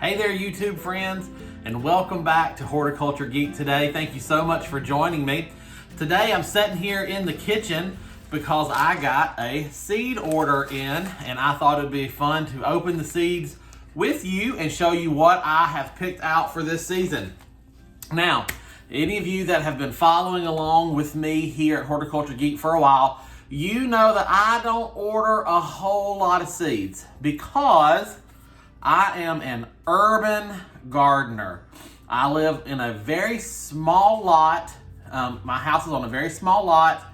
Hey there, YouTube friends, and welcome back to Horticulture Geek today. Thank you so much for joining me. Today I'm sitting here in the kitchen because I got a seed order in, and I thought it'd be fun to open the seeds with you and show you what I have picked out for this season. Now, any of you that have been following along with me here at Horticulture Geek for a while, you know that I don't order a whole lot of seeds because I am an urban gardener. I live in a very small lot. My house is on a very small lot.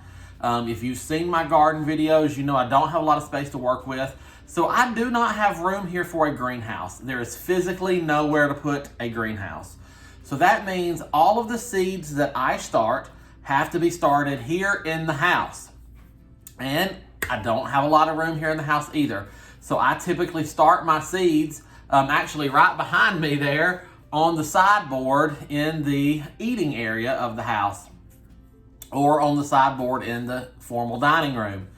If you've seen my garden videos, you know I don't have a lot of space to work with. So I do not have room here for a greenhouse. There is physically nowhere to put a greenhouse. So that means all of the seeds that I start have to be started here in the house. And I don't have a lot of room here in the house either. So I typically start my seeds actually right behind me there on the sideboard in the eating area of the house, or on the sideboard in the formal dining room.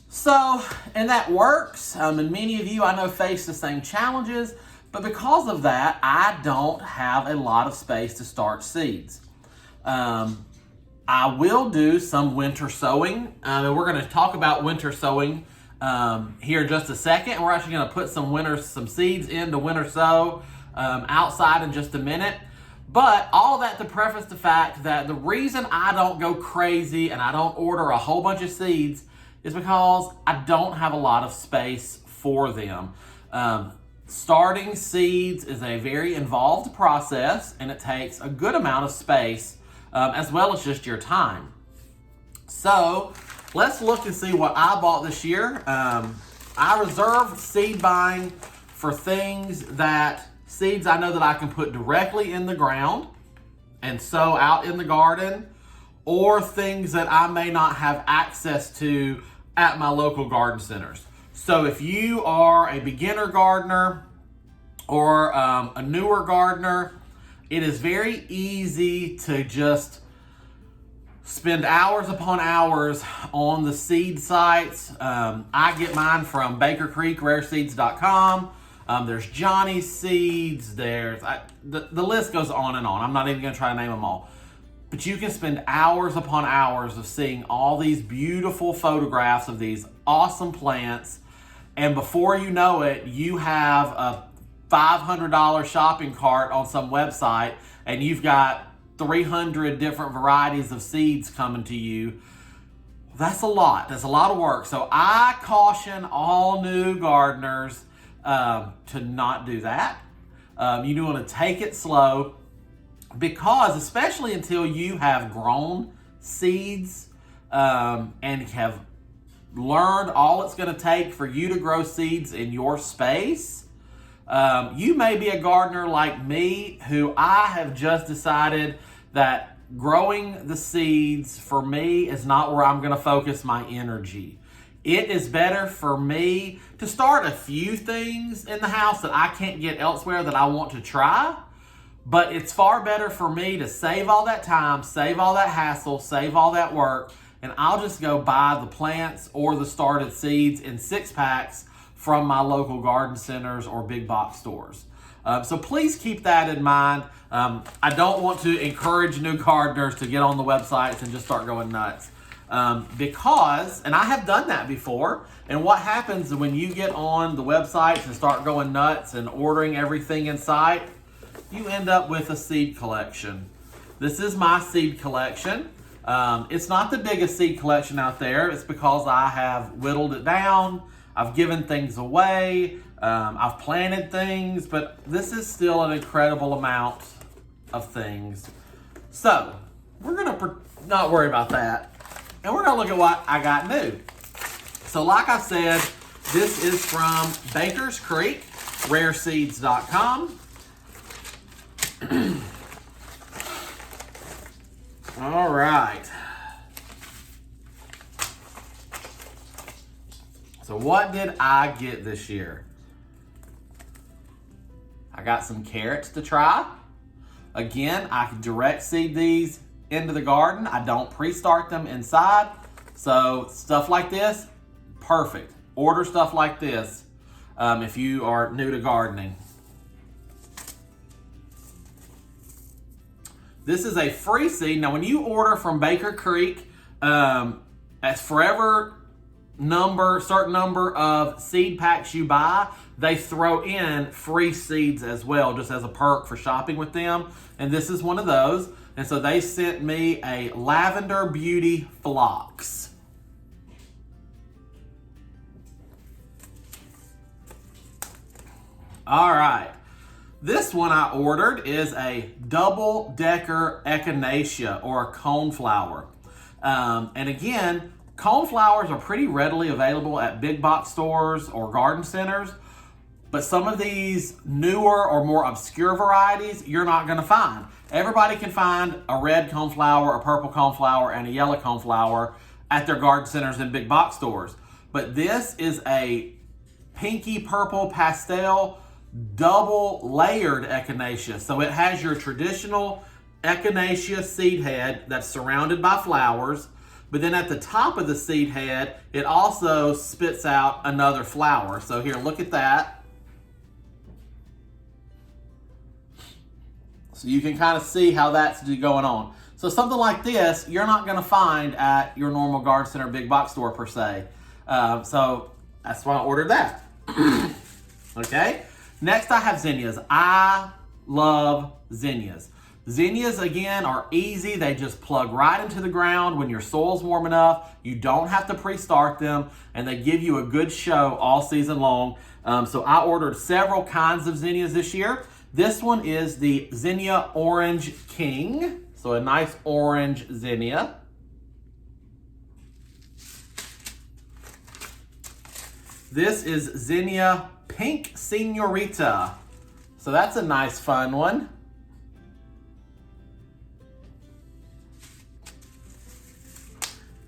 So, and that works. And many of you I know face the same challenges, but because of that, I don't have a lot of space to start seeds. I will do some winter sowing, and we're going to talk about winter sowing here in just a second. We're actually going to put some seeds into winter sow outside in just a minute. But all that to preface the fact that the reason I don't go crazy and I don't order a whole bunch of seeds is because I don't have a lot of space for them. Starting seeds is a very involved process, and it takes a good amount of space as well as just your time. So let's look and see what I bought this year. I reserved seed buying for seeds I know that I can put directly in the ground and sow out in the garden, or things that I may not have access to at my local garden centers. So if you are a beginner gardener or a newer gardener, it is very easy to just spend hours upon hours on the seed sites. I get mine from Baker Creek, rareseeds.com. There's Johnny's Seeds. The list goes on and on. I'm not even going to try to name them all. But you can spend hours upon hours of seeing all these beautiful photographs of these awesome plants. And before you know it, you have a $500 shopping cart on some website, and you've got 300 different varieties of seeds coming to you. That's a lot. That's a lot of work. So I caution all new gardeners to not do that. You want to take it slow, because especially until you have grown seeds and have learned all it's going to take for you to grow seeds in your space. You may be a gardener like me, who I have just decided that growing the seeds for me is not where I'm going to focus my energy. It is better for me to start a few things in the house that I can't get elsewhere that I want to try. But it's far better for me to save all that time, save all that hassle, save all that work, and I'll just go buy the plants or the started seeds in 6-packs from my local garden centers or big box stores. So please keep that in mind. I don't want to encourage new gardeners to get on the websites and just start going nuts. Because, and I have done that before, and what happens when you get on the websites and start going nuts and ordering everything in sight, you end up with a seed collection. This is my seed collection. It's not the biggest seed collection out there. It's because I have whittled it down. I've given things away. I've planted things, but this is still an incredible amount of things. So we're gonna not worry about that. And we're gonna look at what I got new. So like I said, this is from Baker's Creek, rareseeds.com. All right. So what did I get this year? I got some carrots to try. Again, I can direct seed these into the garden. I don't pre-start them inside. So stuff like this, perfect. Order stuff like this if you are new to gardening. This is a free seed. Now, when you order from Baker Creek, as forever certain number of seed packs you buy, they throw in free seeds as well, just as a perk for shopping with them. And this is one of those. And so they sent me a Lavender Beauty Phlox. All right. This one I ordered is a double-decker echinacea, or a coneflower. And again, coneflowers are pretty readily available at big box stores or garden centers, but some of these newer or more obscure varieties you're not going to find. Everybody can find a red coneflower, a purple coneflower, and a yellow coneflower at their garden centers and big box stores. But this is a pinky purple pastel double layered echinacea. So it has your traditional echinacea seed head that's surrounded by flowers, but then at the top of the seed head, it also spits out another flower. So here, look at that. So you can kind of see how that's going on. So something like this, you're not going to find at your normal garden center big box store per se. So that's why I ordered that. Okay. Next, I have zinnias. I love zinnias. Zinnias, again, are easy. They just plug right into the ground when your soil's warm enough. You don't have to pre-start them, and they give you a good show all season long. So I ordered several kinds of zinnias this year. This one is the Zenia Orange King. So a nice orange zinnia. This is Zenia Pink Senorita. So that's a nice fun one.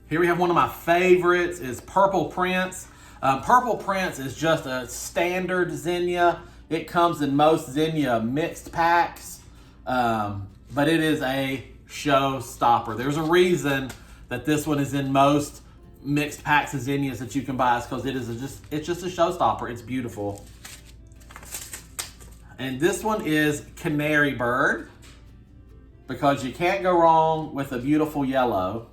Here we have one of my favorites is Purple Prince. Purple Prince is just a standard zinnia. It comes in most zinnia mixed packs, but it is a showstopper. There's a reason that this one is in most mixed packs of zinnias that you can buy, because it's just a showstopper. It's beautiful. And this one is Canary Bird, because you can't go wrong with a beautiful yellow.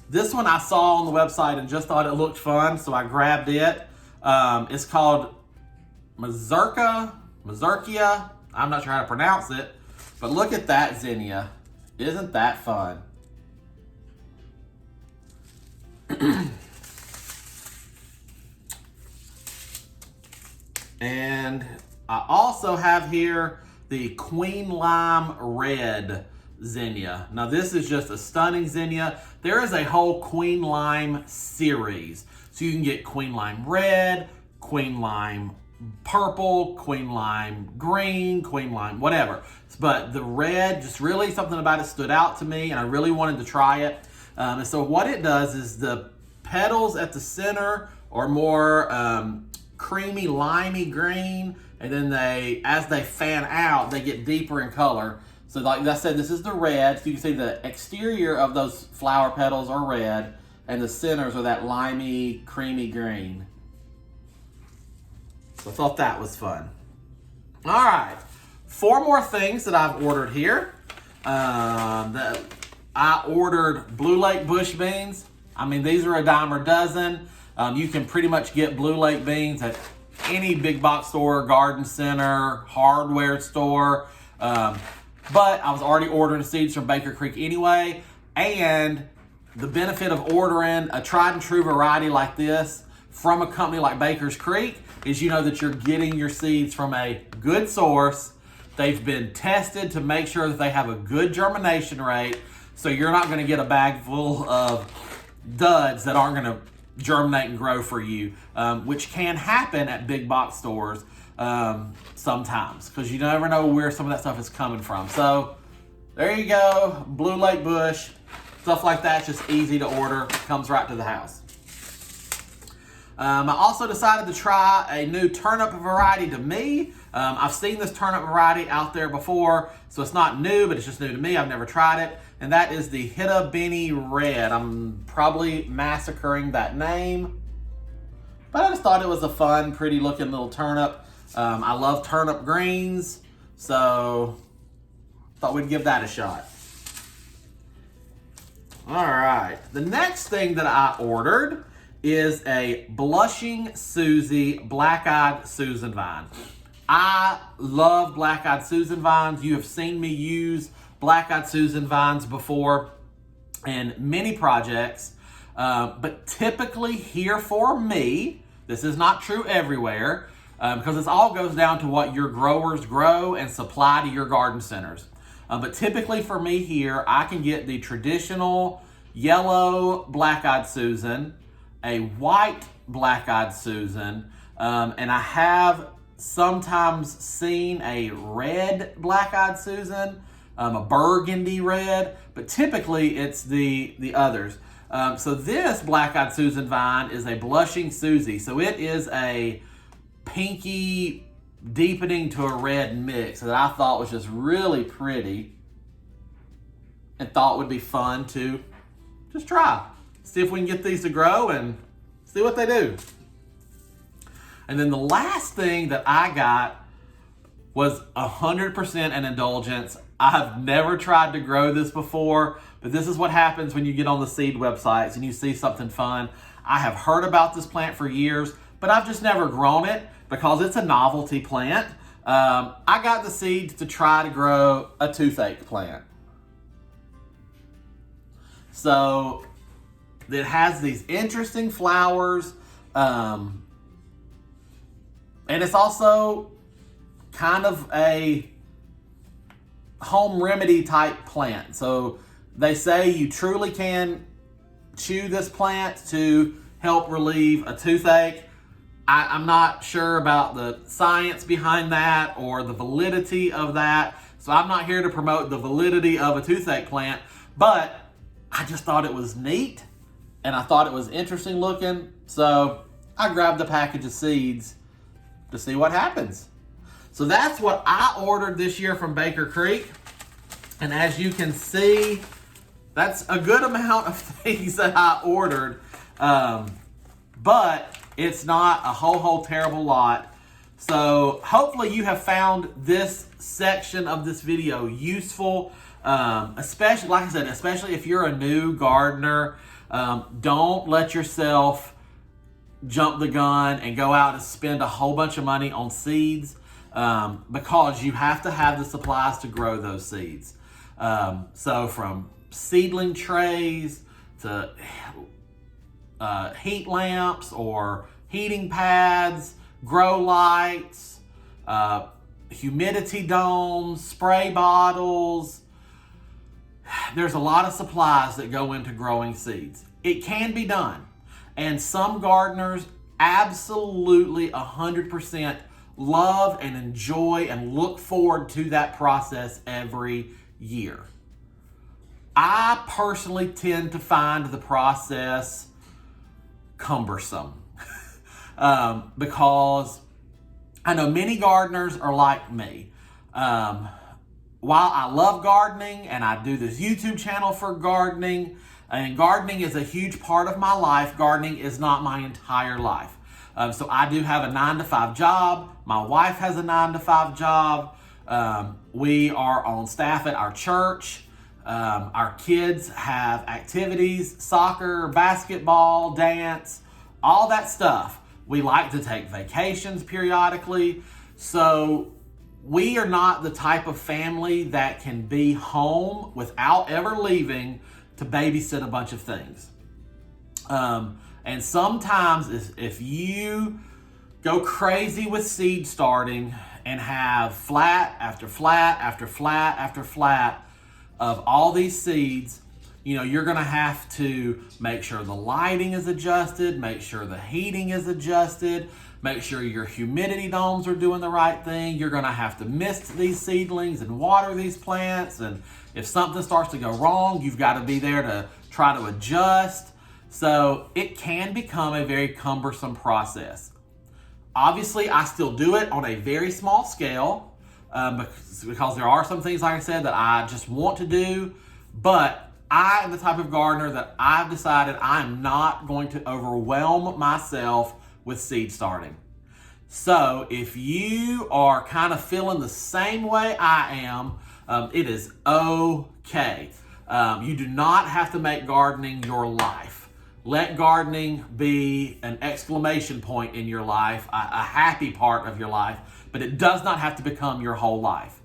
This one I saw on the website and just thought it looked fun, so I grabbed it. It's called Mazurkia. I'm not sure how to pronounce it, but look at that zinnia. Isn't that fun? And I also have here the Queen Lime Red zinnia. Now this is just a stunning zinnia. There is a whole Queen Lime series. So you can get Queen Lime Red, Queen Lime Purple, Queen Lime Green, Queen Lime whatever. But the red, just really something about it stood out to me, and I really wanted to try it. And so what it does is the petals at the center are more creamy, limey green, and then as they fan out, they get deeper in color. So like I said, this is the red. So you can see the exterior of those flower petals are red, and the centers are that limey, creamy green. So I thought that was fun. All right, 4 more things that I've ordered here. I ordered Blue Lake bush beans. I mean, these are a dime a dozen. You can pretty much get Blue Lake beans at any big box store, garden center, hardware store. But I was already ordering seeds from Baker Creek anyway. And the benefit of ordering a tried and true variety like this from a company like Baker's Creek is you know that you're getting your seeds from a good source. They've been tested to make sure that they have a good germination rate. So you're not going to get a bag full of duds that aren't going to germinate and grow for you, which can happen at big box stores sometimes, because you never know where some of that stuff is coming from. So there you go, Blue Lake bush, stuff like that's just easy to order, comes right to the house. I also decided to try a new turnip variety to me. I've seen this turnip variety out there before, so it's not new, but it's just new to me. I've never tried it, and that is the Hitta Benny Red. I'm probably massacring that name, but I just thought it was a fun, pretty looking little turnip. I love turnip greens, so thought we'd give that a shot. All right, the next thing that I ordered is a Blushing Susie Black-Eyed Susan vine. I love Black-Eyed Susan vines. You have seen me use Black-Eyed Susan vines before in many projects, but typically here for me, this is not true everywhere, because this all goes down to what your growers grow and supply to your garden centers. But typically for me here, I can get the traditional yellow Black-Eyed Susan, a white Black-Eyed Susan, and I have sometimes seen a red Black-Eyed Susan, a burgundy red, but typically it's the others. So this Black-Eyed Susan vine is a Blushing Susie. So it is a pinky deepening to a red mix that I thought was just really pretty and thought would be fun to just try. See if we can get these to grow and see what they do. And then the last thing that I got was 100% an indulgence. I've never tried to grow this before, but this is what happens when you get on the seed websites and you see something fun. I have heard about this plant for years, but I've just never grown it because it's a novelty plant. I got the seeds to try to grow a toothache plant. So it has these interesting flowers, and it's also kind of a home remedy type plant. So they say you truly can chew this plant to help relieve a toothache. I'm not sure about the science behind that or the validity of that. So I'm not here to promote the validity of a toothache plant, but I just thought it was neat and I thought it was interesting looking. So I grabbed the package of seeds to see what happens. So that's what I ordered this year from Baker Creek. And as you can see, that's a good amount of things that I ordered. But it's not a whole terrible lot. So hopefully you have found this section of this video useful. Especially, like I said, especially if you're a new gardener, don't let yourself jump the gun and go out and spend a whole bunch of money on seeds, because you have to have the supplies to grow those seeds. So from seedling trays to heat lamps or heating pads, grow lights, humidity domes, spray bottles. There's a lot of supplies that go into growing seeds. It can be done. And some gardeners absolutely 100% love and enjoy and look forward to that process every year. I personally tend to find the process cumbersome because I know many gardeners are like me. While I love gardening and I do this YouTube channel for gardening, and gardening is a huge part of my life, gardening is not my entire life. So I do have a 9-to-5 job. My wife has a 9-to-5 job. We are on staff at our church. Our kids have activities, soccer, basketball, dance, all that stuff. We like to take vacations periodically. So we are not the type of family that can be home without ever leaving to babysit a bunch of things. And sometimes if you go crazy with seed starting and have flat after flat after flat after flat of all these seeds, you're gonna have to make sure the lighting is adjusted, make sure the heating is adjusted, make sure your humidity domes are doing the right thing. You're gonna have to mist these seedlings and water these plants. And if something starts to go wrong, you've gotta be there to try to adjust. So it can become a very cumbersome process. Obviously, I still do it on a very small scale because there are some things, like I said, that I just want to do, but I am the type of gardener that I've decided I'm not going to overwhelm myself with seed starting. So if you are kind of feeling the same way I am, it is okay. You do not have to make gardening your life. Let gardening be an exclamation point in your life, a happy part of your life, but it does not have to become your whole life.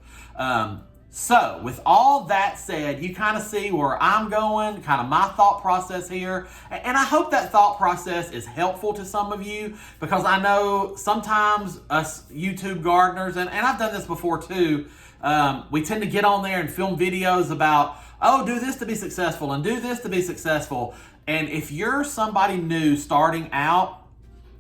So with all that said, you kind of see where I'm going, kind of my thought process here. And I hope that thought process is helpful to some of you, because I know sometimes us YouTube gardeners, and I've done this before too, we tend to get on there and film videos about, oh, do this to be successful and do this to be successful. And if you're somebody new starting out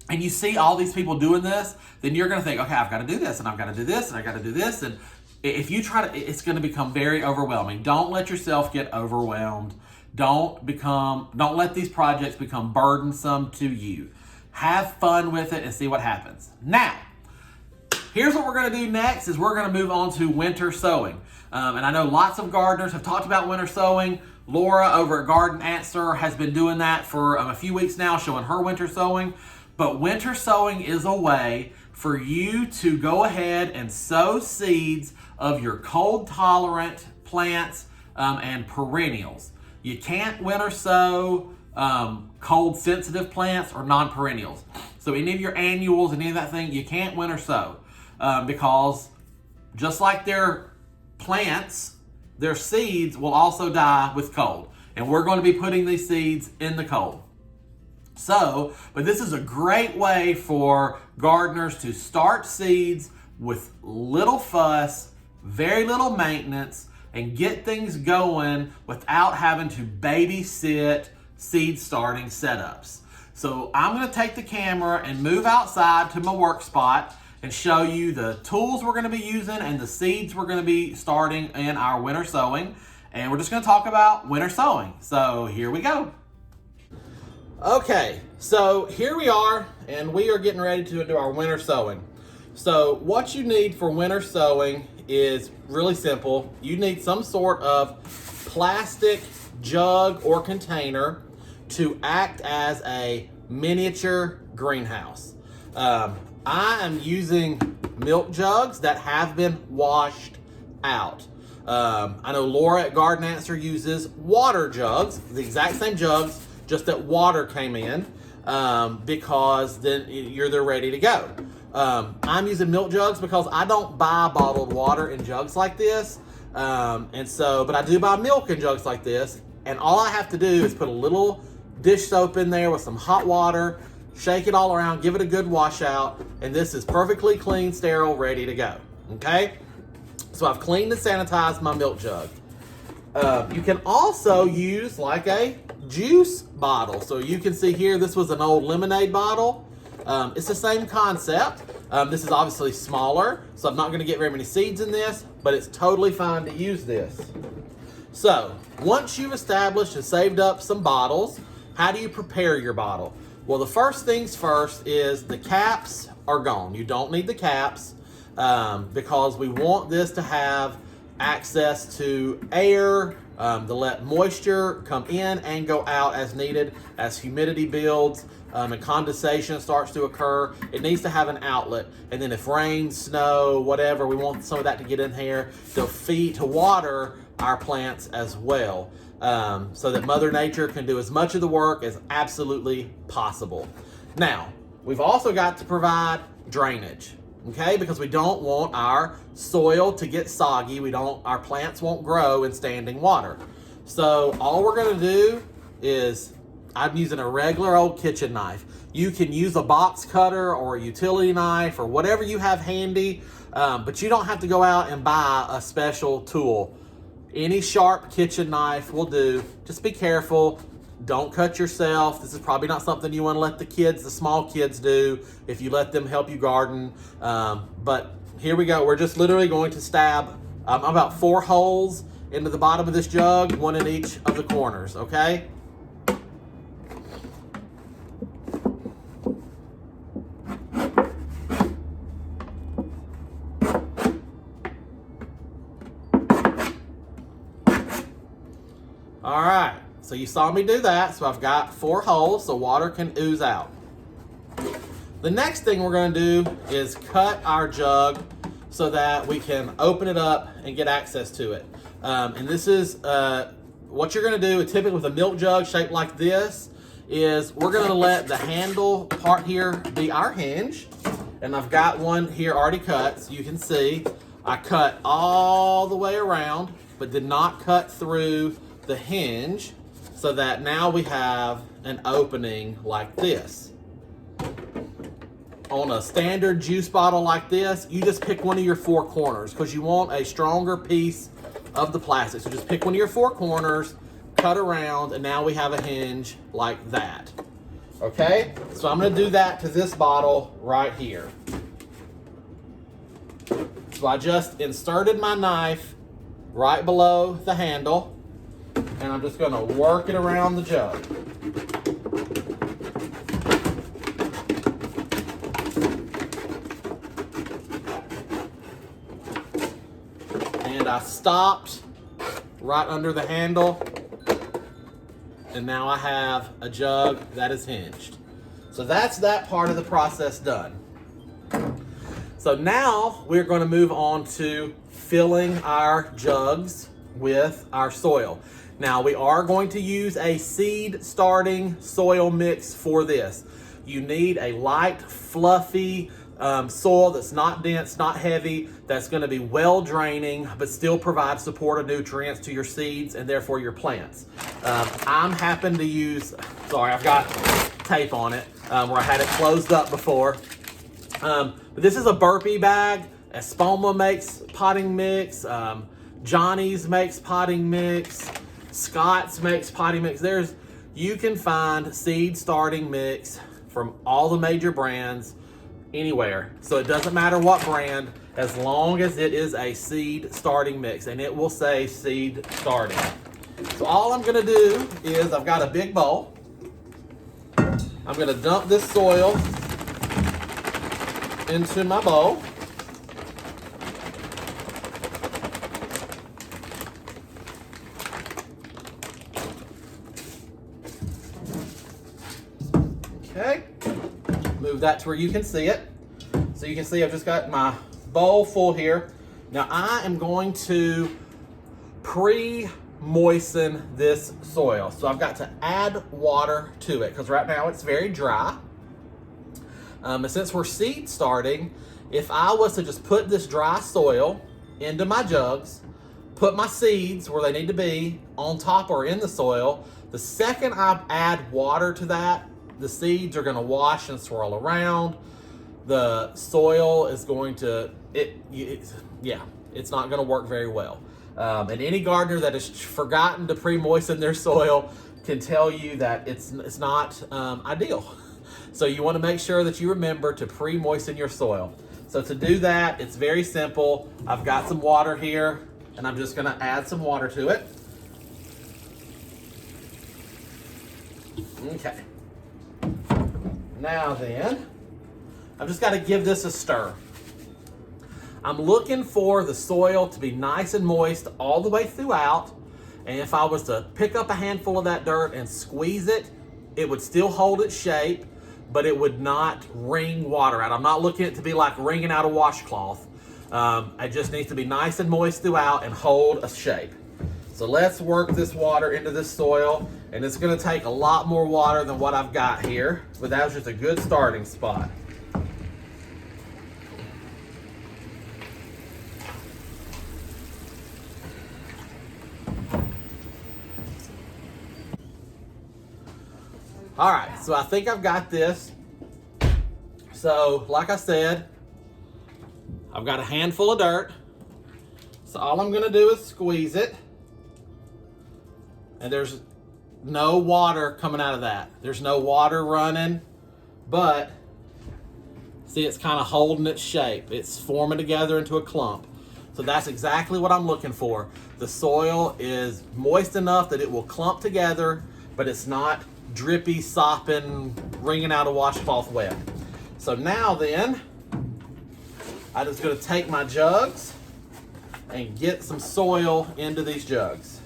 and you see all these people doing this, then you're going to think, okay, I've got to do this and I've got to do this and I've got to do this. And if you try to, it's going to become very overwhelming. Don't let yourself get overwhelmed. Don't let these projects become burdensome to you. Have fun with it and see what happens. Now, here's what we're going to do next is we're going to move on to winter sowing. And I know lots of gardeners have talked about winter sowing. Laura over at Garden Answer has been doing that for a few weeks now, showing her winter sowing. But winter sowing is a way for you to go ahead and sow seeds of your cold tolerant plants and perennials. You can't winter sow cold sensitive plants or non-perennials. So any of your annuals, any of that thing, you can't winter sow because just like their plants, their seeds will also die with cold. And we're going to be putting these seeds in the cold. So, but this is a great way for gardeners to start seeds with little fuss, very little maintenance, and get things going without having to babysit seed starting setups. So I'm going to take the camera and move outside to my work spot and show you the tools we're going to be using and the seeds we're going to be starting in our winter sowing. And we're just going to talk about winter sowing. So here we go. Okay, so here we are, and we are getting ready to do our winter sowing. So what you need for winter sowing is really simple. You need some sort of plastic jug or container to act as a miniature greenhouse. I am using milk jugs that have been washed out. I know Laura at Garden Answer uses water jugs, the exact same jugs, just that water came in because then they're ready to go. I'm using milk jugs because I don't buy bottled water in jugs like this. But I do buy milk in jugs like this. And all I have to do is put a little dish soap in there with some hot water, shake it all around, give it a good wash out, and this is perfectly clean, sterile, ready to go. Okay? So I've cleaned and sanitized my milk jug. You can also use like a juice bottle. So you can see here, this was an old lemonade bottle. It's the same concept. This is obviously smaller, so I'm not going to get very many seeds in this, but it's totally fine to use this. So once you've established and saved up some bottles, how do you prepare your bottle? Well, the first things first is the caps are gone. You don't need the caps because we want this to have access to air, to let moisture come in and go out as needed. As humidity builds and condensation starts to occur, it needs to have an outlet. And then if rain, snow, whatever, we want some of that to get in here to water our plants as well, so that Mother Nature can do as much of the work as absolutely possible. Now, we've also got to provide drainage. Okay, because we don't want our soil to get soggy. Our plants won't grow in standing water. So all we're going to do is, I'm using a regular old kitchen knife. You can use a box cutter or a utility knife or whatever you have handy, but you don't have to go out and buy a special tool. Any sharp kitchen knife will do. Just be careful. Don't cut yourself. This is probably not something you want to let the small kids do if you let them help you garden. But here we go. We're just literally going to stab about 4 holes into the bottom of this jug, 1 in each of the corners, okay? All right. So you saw me do that, so I've got 4 holes so water can ooze out. The next thing we're gonna do is cut our jug so that we can open it up and get access to it. And this is what you're gonna do, typically with a milk jug shaped like this, is we're gonna let the handle part here be our hinge. And I've got one here already cut, so you can see I cut all the way around, but did not cut through the hinge, so that now we have an opening like this. On a standard juice bottle like this, you just pick one of your four corners because you want a stronger piece of the plastic. So just pick one of your four corners, cut around, and now we have a hinge like that. Okay, so I'm gonna do that to this bottle right here. So I just inserted my knife right below the handle, and I'm just gonna work it around the jug. And I stopped right under the handle, and now I have a jug that is hinged. So that's that part of the process done. So now we're going to move on to filling our jugs with our soil. Now we are going to use a seed starting soil mix for this. You need a light, fluffy soil that's not dense, not heavy, that's going to be well draining, but still provide supportive nutrients to your seeds and therefore your plants. I'm happen to use, sorry, I've got tape on it where I had it closed up before. But this is a burpee bag. Espoma makes potting mix. Johnny's makes potting mix. Scott's makes potting mix. You can find seed starting mix from all the major brands anywhere. So it doesn't matter what brand, as long as it is a seed starting mix, and it will say seed starting. So all I'm gonna do is, I've got a big bowl. I'm gonna dump this soil into my bowl. Okay, move that to where you can see it. So you can see I've just got my bowl full here. Now I am going to pre-moisten this soil. So I've got to add water to it because right now it's very dry. And since we're seed starting, if I was to just put this dry soil into my jugs, put my seeds where they need to be on top or in the soil, the second I add water to that, the seeds are going to wash and swirl around. The soil is going to, it's not going to work very well. And any gardener that has forgotten to pre-moisten their soil can tell you that it's not ideal. So you want to make sure that you remember to pre-moisten your soil. So to do that, it's very simple. I've got some water here, and I'm just going to add some water to it. Okay. Now then, I've just got to give this a stir. I'm looking for the soil to be nice and moist all the way throughout. And if I was to pick up a handful of that dirt and squeeze it, it would still hold its shape, but it would not wring water out. I'm not looking at it to be like wringing out a washcloth. It just needs to be nice and moist throughout and hold a shape. So let's work this water into this soil, and it's gonna take a lot more water than what I've got here, but that was just a good starting spot. All right, so I think I've got this. So like I said, I've got a handful of dirt. So all I'm gonna do is squeeze it. And there's no water coming out of that. There's no water running, but see, it's kind of holding its shape. It's forming together into a clump. So that's exactly what I'm looking for. The soil is moist enough that it will clump together, but it's not drippy, sopping, wringing out a washcloth wet. So now then, I'm just gonna take my jugs and get some soil into these jugs.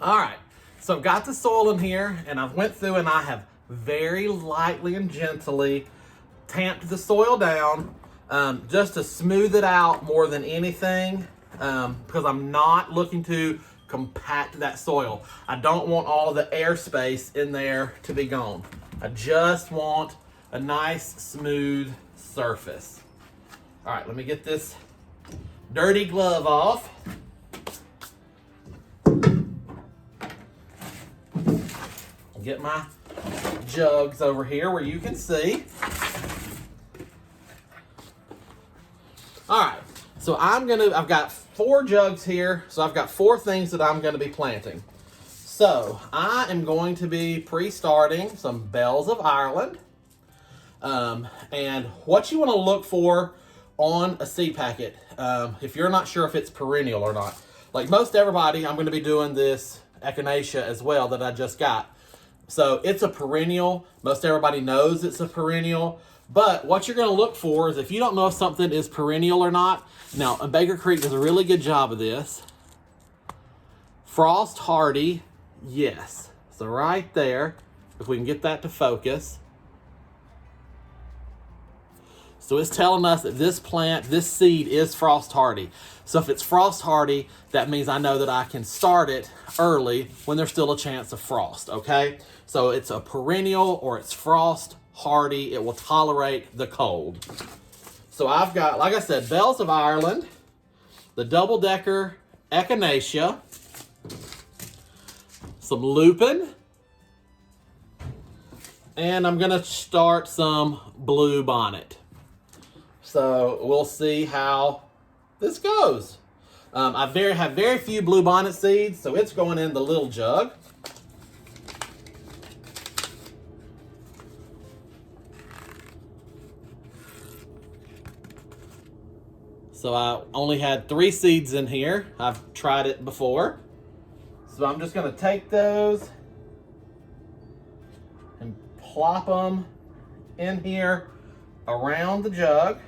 All right, so I've got the soil in here, and I've went through and I have very lightly and gently tamped the soil down just to smooth it out more than anything, because I'm not looking to compact that soil. I don't want all of the airspace in there to be gone. I just want a nice smooth surface. All right, let me get this dirty glove off. Get my jugs over here where you can see. All right, so I've got 4 jugs here, so I've got 4 things that I'm gonna be planting. So I am going to be pre-starting some Bells of Ireland. And what you wanna look for on a seed packet, if you're not sure if it's perennial or not. Like most everybody, I'm gonna be doing this Echinacea as well that I just got. So it's a perennial. Most everybody knows it's a perennial. But what you're going to look for is if you don't know if something is perennial or not. Now, Baker Creek does a really good job of this. Frost hardy, yes. So right there, if we can get that to focus. So it's telling us that this plant, this seed is frost hardy. So if it's frost hardy, that means I know that I can start it early when there's still a chance of frost, okay? So it's a perennial or it's frost hardy. It will tolerate the cold. So I've got, like I said, Bells of Ireland, the double-decker Echinacea, some lupin, and I'm gonna start some blue bonnet. So we'll see how this goes. I have very few blue bonnet seeds, so it's going in the little jug. So I only had 3 seeds in here. I've tried it before. So I'm just gonna take those and plop them in here around the jug.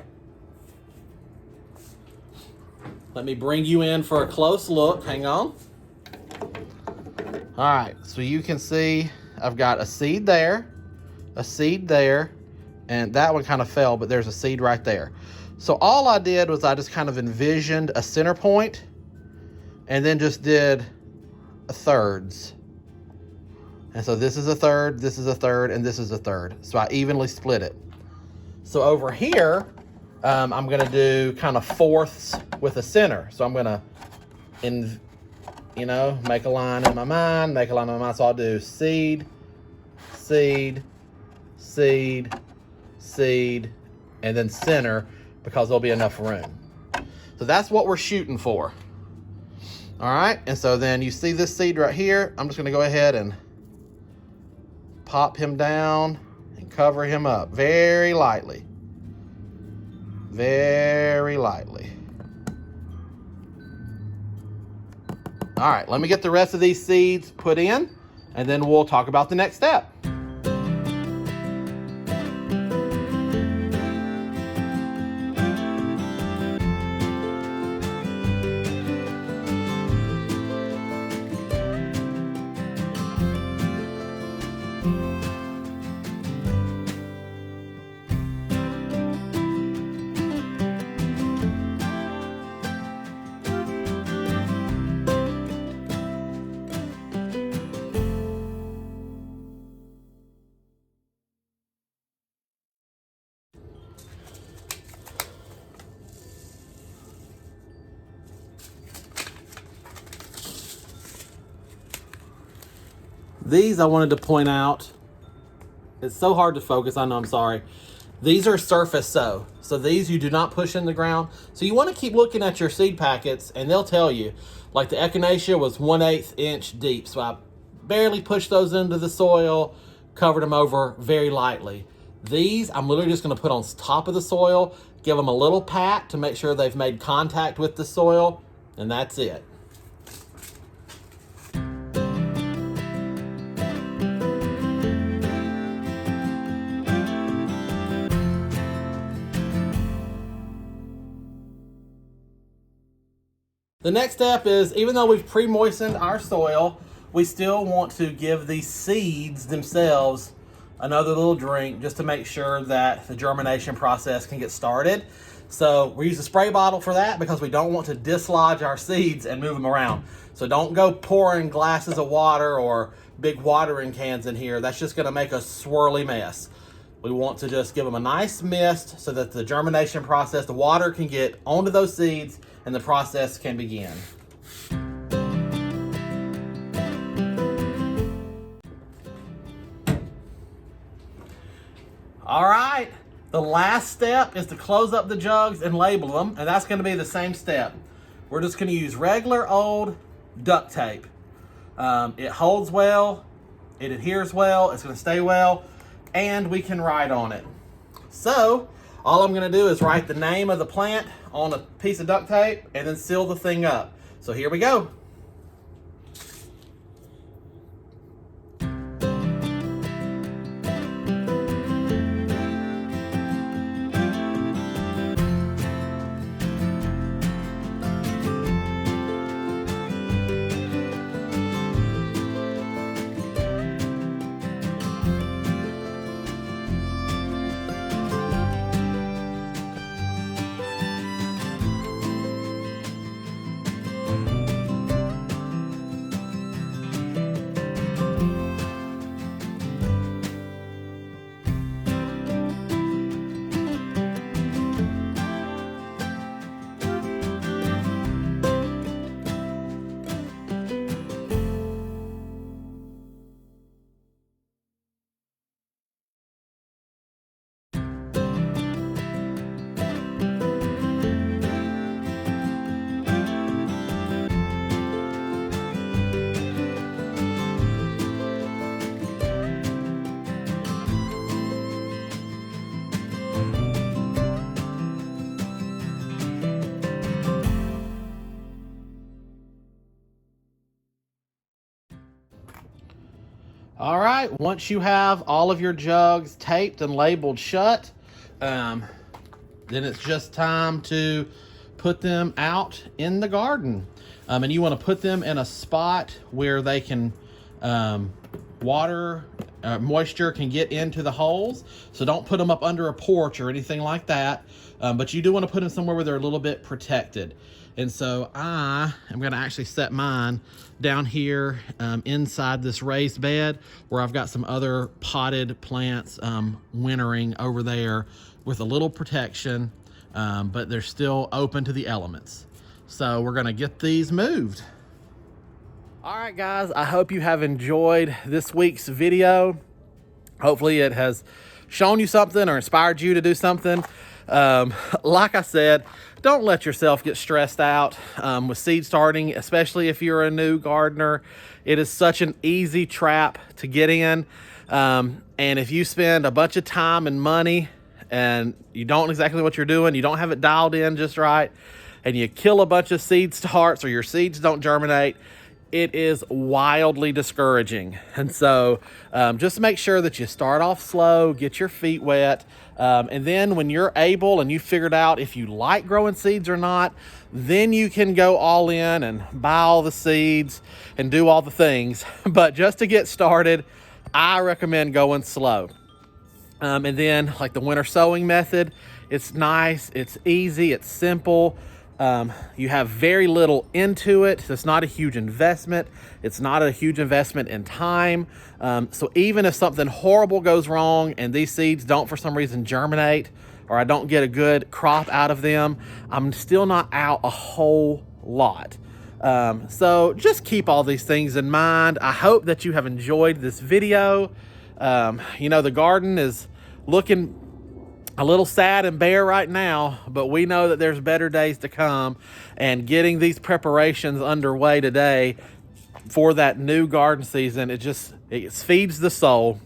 Let me bring you in for a close look. Hang on. All right, so you can see I've got a seed there, and that one kind of fell, but there's a seed right there. So all I did was I just kind of envisioned a center point and then just did thirds. And so this is a third, this is a third, and this is a third. So I evenly split it. So over here, I'm gonna do kind of fourths with a center. So I'm gonna, make a line in my mind, So I'll do seed, seed, seed, seed, and then center, because there'll be enough room. So that's what we're shooting for. All right, and so then you see this seed right here. I'm just gonna go ahead and pop him down and cover him up very lightly. Very lightly. All right, let me get the rest of these seeds put in, and then we'll talk about the next step. These I wanted to point out. It's so hard to focus. I know, I'm sorry. These are surface sow. So these you do not push in the ground. So you want to keep looking at your seed packets and they'll tell you. Like the Echinacea was 1/8 inch deep. So I barely pushed those into the soil, covered them over very lightly. These I'm literally just going to put on top of the soil, give them a little pat to make sure they've made contact with the soil, and that's it. The next step is, even though we've pre-moistened our soil, we still want to give these seeds themselves another little drink just to make sure that the germination process can get started. So we use a spray bottle for that because we don't want to dislodge our seeds and move them around. So don't go pouring glasses of water or big watering cans in here. That's just gonna make a swirly mess. We want to just give them a nice mist so that the germination process, the water can get onto those seeds and the process can begin. All right, the last step is to close up the jugs and label them, and that's gonna be the same step. We're just gonna use regular old duct tape. It holds well, it adheres well, it's gonna stay well, and we can write on it. So, all I'm gonna do is write the name of the plant on a piece of duct tape and then seal the thing up. So here we go. All right, once you have all of your jugs taped and labeled shut, then it's just time to put them out in the garden. And you want to put them in a spot where they can, moisture can get into the holes. So don't put them up under a porch or anything like that. But you do want to put them somewhere where they're a little bit protected. And so I am going to actually set mine down here inside this raised bed where I've got some other potted plants wintering over there with a little protection, but they're still open to the elements. So we're going to get these moved. All right, guys, I hope you have enjoyed this week's video. Hopefully it has shown you something or inspired you to do something. Like I said, don't let yourself get stressed out with seed starting, especially if you're a new gardener. It is such an easy trap to get in. And if you spend a bunch of time and money and you don't know exactly what you're doing, you don't have it dialed in just right, and you kill a bunch of seed starts or your seeds don't germinate, it is wildly discouraging. And so just make sure that you start off slow, get your feet wet, and then when you're able and you figured out if you like growing seeds or not, then you can go all in and buy all the seeds and do all the things. But just to get started, I recommend going slow. And then like the winter sowing method, it's nice, it's easy, it's simple. You have very little into it. So it's not a huge investment. It's not a huge investment in time. So even if something horrible goes wrong and these seeds don't for some reason germinate, or I don't get a good crop out of them, I'm still not out a whole lot. So just keep all these things in mind. I hope that you have enjoyed this video. You know, the garden is looking a little sad and bare right now, but we know that there's better days to come, and getting these preparations underway today for that new garden season, it feeds the soul.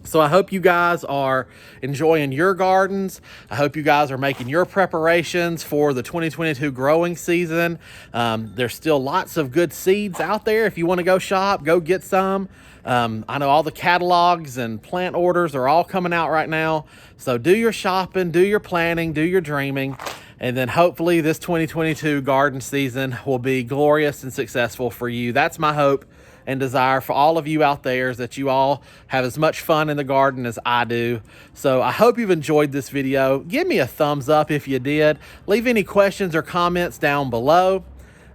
So I hope you guys are enjoying your gardens. I hope you guys are making your preparations for the 2022 growing season. There's still lots of good seeds out there. If you want to go shop, go get some. I know all the catalogs and plant orders are all coming out right now. So do your shopping, do your planning, do your dreaming, and then hopefully this 2022 garden season will be glorious and successful for you. That's my hope. and desire for all of you out there is that you all have as much fun in the garden as I do. So I hope you've enjoyed this video. Give me a thumbs up if you did. Leave any questions or comments down below.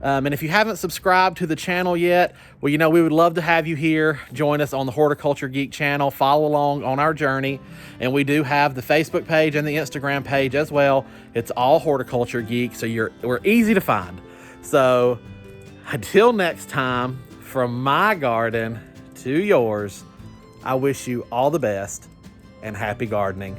And if you haven't subscribed to the channel yet, well, you know, we would love to have you here. Join us on the Horticulture Geek channel. Follow along on our journey. And we do have the Facebook page and the Instagram page as well. It's all Horticulture Geek, so we're easy to find. So until next time, from my garden to yours, I wish you all the best and happy gardening.